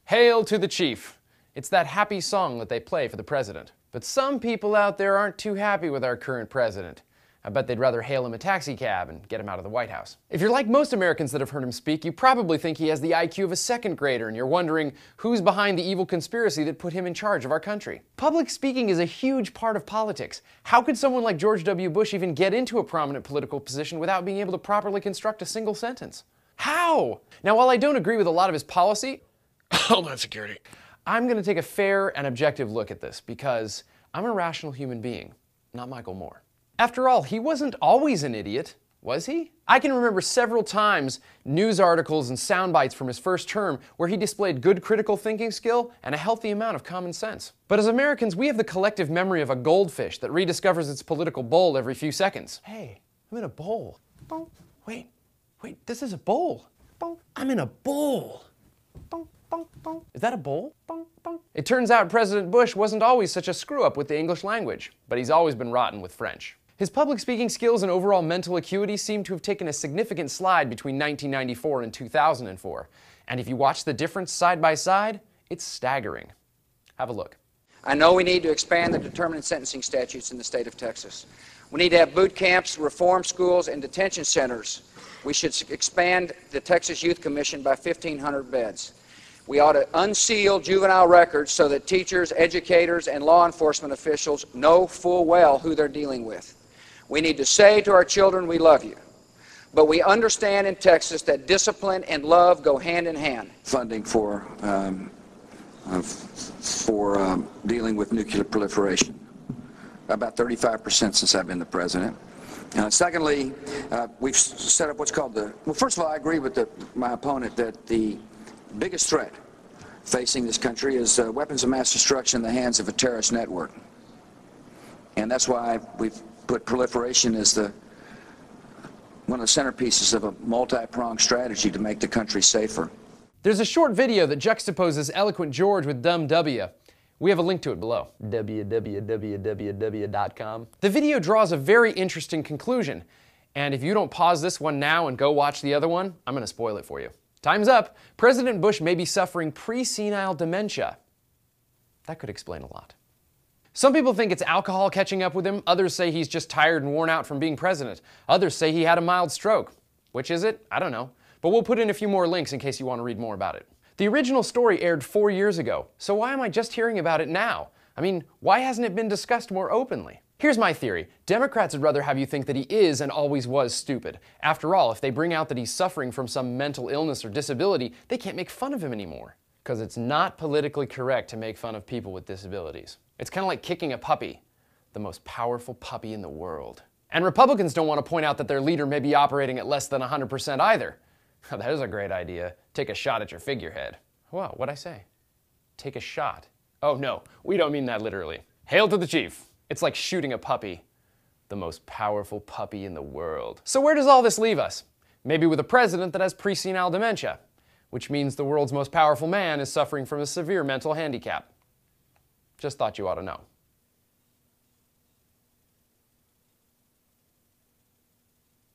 Hail to the chief. It's that happy song that they play for the president. But some people out there aren't too happy with our current president. I bet they'd rather hail him a taxi cab and get him out of the White House. If you're like most Americans that have heard him speak, you probably think he has the IQ of a second grader and you're wondering who's behind the evil conspiracy that put him in charge of our country. Public speaking is a huge part of politics. How could someone like George W. Bush even get into a prominent political position without being able to properly construct a single sentence? How? Now, while I don't agree with a lot of his policy, Homeland Security, I'm going to take a fair and objective look at this because I'm a rational human being, not Michael Moore. After all, he wasn't always an idiot, was he? I can remember several times news articles and sound bites from his first term where he displayed good critical thinking skill and a healthy amount of common sense. But as Americans, we have the collective memory of a goldfish that rediscovers its political bowl every few seconds. Hey, I'm in a bowl. Wait, this is a bowl. I'm in a bowl. Is that a bowl? It turns out President Bush wasn't always such a screw-up with the English language, but he's always been rotten with French. His public speaking skills and overall mental acuity seem to have taken a significant slide between 1994 and 2004. And if you watch the difference side by side, it's staggering. Have a look. I know we need to expand the determinant sentencing statutes in the state of Texas. We need to have boot camps, reform schools, and detention centers. We should expand the Texas Youth Commission by 1,500 beds. We ought to unseal juvenile records so that teachers, educators, and law enforcement officials know full well who they're dealing with. We need to say to our children, we love you. But we understand in Texas that discipline and love go hand in hand. Funding for dealing with nuclear proliferation, about 35% since I've been the president. Secondly, we've set up what's called well, first of all, I agree with my opponent that the biggest threat facing this country is weapons of mass destruction in the hands of a terrorist network. And that's why we've put proliferation as one of the centerpieces of a multi-pronged strategy to make the country safer. There's a short video that juxtaposes eloquent George with dumb W. We have a link to it below. www.com. The video draws a very interesting conclusion. And if you don't pause this one now and go watch the other one, I'm going to spoil it for you. Time's up. President Bush may be suffering pre-senile dementia. That could explain a lot. Some people think it's alcohol catching up with him. Others say he's just tired and worn out from being president. Others say he had a mild stroke. Which is it? I don't know. But we'll put in a few more links in case you want to read more about it. The original story aired 4 years ago, so why am I just hearing about it now? I mean, why hasn't it been discussed more openly? Here's my theory. Democrats would rather have you think that he is and always was stupid. After all, if they bring out that he's suffering from some mental illness or disability, they can't make fun of him anymore. Because it's not politically correct to make fun of people with disabilities. It's kind of like kicking a puppy, the most powerful puppy in the world. And Republicans don't want to point out that their leader may be operating at less than 100% either. That is a great idea. Take a shot at your figurehead. Wow, what'd I say? Take a shot. Oh no, we don't mean that literally. Hail to the chief. It's like shooting a puppy, the most powerful puppy in the world. So where does all this leave us? Maybe with a president that has pre-senile dementia, which means the world's most powerful man is suffering from a severe mental handicap. Just thought you ought to know.